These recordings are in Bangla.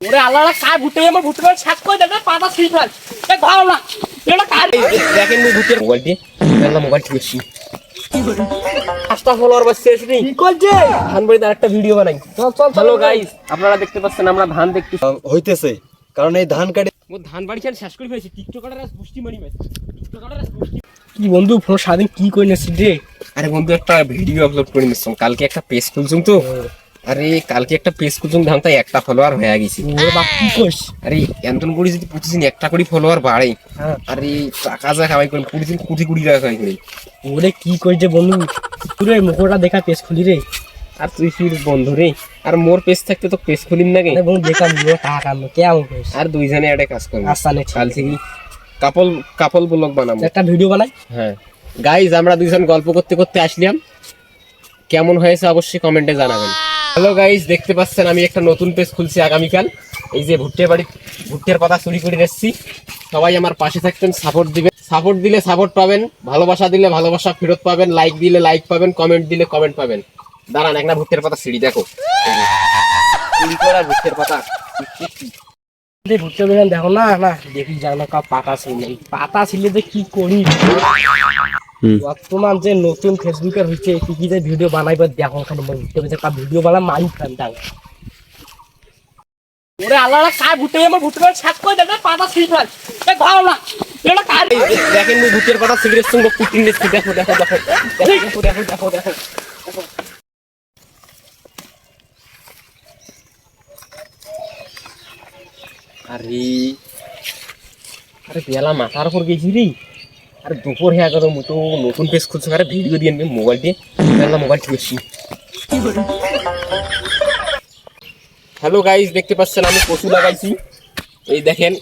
ওরে আল্লাহ কার ভুট্টে আমার ভুট্টে ছাক করে দেবে পাতা ছিঁড়ে ফেল এ ভালো না এটা কার দেখেন আমি ভুট্টের মোবাইলটি আল্লাহ মোবাইল ঠিকছি পাঁচটা ফলোয়ার বাসছে এসে কি করছে ধান বাড়িতে আরেকটা ভিডিও বানাই চল চল হ্যালো গাইস আপনারা দেখতে পাচ্ছেন আমরা ধান দেখতেছি হইতেছে কারণ এই ধান কাটে ও ধান বাড়ি ছেড়ে শেষ করে ফেলেছি টিকটকারের আজ পুষ্টি মারি ম্যাচ টিকটকারের আজ পুষ্টি কি বন্ধু ফোন সারাদিন কি করে নিছিস রে আরে বন্ধু একটা ভিডিও আপলোড করে নিচ্ছি কালকে একটা পেজ খুলছুম তো আরে কালকে একটা পেজ খুলছুম ধান তাই একটা ফলোয়ার হয়ে গেছি ওরে বাপ কি কইস আরে এমন করে যদি প্রতিদিন একটা করে ফলোয়ার বাড়ে আরে টাকা যা কামাই করি প্রতিদিন কোটি কোটি টাকা কামাই করি ওরে কি কইছে বন্ধু তুই মুখটা দেখা পেজ খুলি রে আর তুই ফির বন্ধু রে আর মোর পেজ থাকতে তো পেজ খুলিম নাকি আরে বন্ধু দেখা মুখ টাকা কামলো কেমন কইস আর দুইজনে একটা কাজ করব আচ্ছা নে কাল থেকে কাপল ব্লগ বানাবো একটা ভিডিও বানাই হ্যাঁ গাইজ আমরা দুইজন গল্প করতে করতে আসলাম কেমন হয়েছে অবশ্যই কমেন্টে জানাবেন হ্যালো গাইজ দেখতে পাচ্ছেন আমি একটা নতুন পেজ খুলছি আগামীকাল এই যে ভুট্টের পাতা চুরি করে এসেছি সবাই আমার পাশে থাকবেন সাপোর্ট দিলে সাপোর্ট পাবেন ভালোবাসা দিলে ভালোবাসা ফেরত পাবেন লাইক দিলে লাইক পাবেন কমেন্ট দিলে কমেন্ট পাবেন দাঁড়ান একটা ভুট্টের পাতা সিঁড়ি দেখো চুরি করা ভুট্টের পাতা ভুট্টে বেগান দেখো না না দেখি জানো কা পাতা ছিল পাতা ছিল যে কি করি বর্তমান যে নতুন ফেসবুকে হচ্ছে কি কি যে ভিডিও বানাইবার দেখো খালি ভুট্টে বেজে কা ভিডিও বানা মারি ফেল দাও ওরে আল্লাহ কার ভুট্টে আমার ভুট্টে ছাক করে দেবে পাতা ছিঁড়ে ফেল এ ভালো না এটা কার দেখেন ভুট্টের পাতা সিঁড়ি সঙ্গে পুটিন দেখো দেখো দেখো দেখো দেখো দেখো দেখো আরে আরে বেলা মাথার উপর গেছি রে আরে দুপুর হয়ে গেল মতো নতুন পেজ খুলছো আরে ভিডিও দিয়ে আনবি মোবাইল দিয়ে বেলা মোবাইল ঠিকছি হ্যালো গাইস দেখতে পাচ্ছেন আমি কচু লাগাইছি এই দেখেন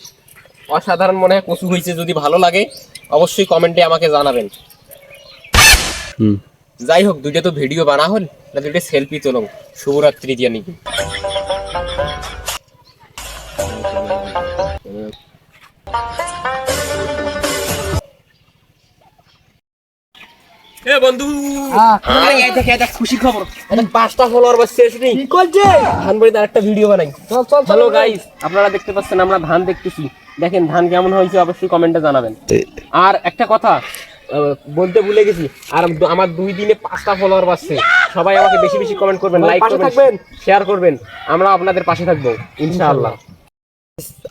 অসাধারণ মনে হয় কচু হয়েছে যদি ভালো লাগে অবশ্যই কমেন্টে আমাকে জানাবেন যাই হোক দুইটা তো ভিডিও বানা হল না দুইটা সেলফি তোলং শুভরাত্রি দিয়া নাকি এ বন্ধু দেখ খুশি খবর এটা 5টা ফলোয়ার বাসছে এসে কি করছে ধান বাড়িতে আরেকটা ভিডিও বানাই চল চল হ্যালো গাইস আপনারা দেখতে পাচ্ছেন আমরা ধান দেখতেছি দেখেন ধান কেমন হয়েছে অবশ্যই কমেন্টে জানাবেন আর একটা কথা বলতে ভুলে গেছি আর আমার 2 দিনে 5টা ফলোয়ার বাসছে সবাই আমাকে বেশি বেশি কমেন্ট করবেন লাইক করবেন শেয়ার করবেন আমরা আপনাদের পাশে থাকবো ইনশাআল্লাহ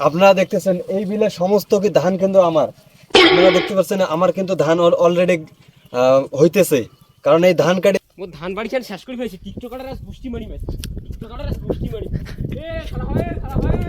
আপনারা দেখতেছেন এই বিলে সমস্ত কি ধান কিন্তু আমার আপনারা দেখতে পাচ্ছেন আমার কিন্তু ধান অলরেডি হইতেছে কারণ এই ধান কাটে ও ধান বাড়ি ছেড়ে শেষ করে ফেলেছি টিকটকারের আজ পুষ্টি মারি ম্যাচ টিকটকারের আজ পুষ্টি মারি এ খারাপ হয়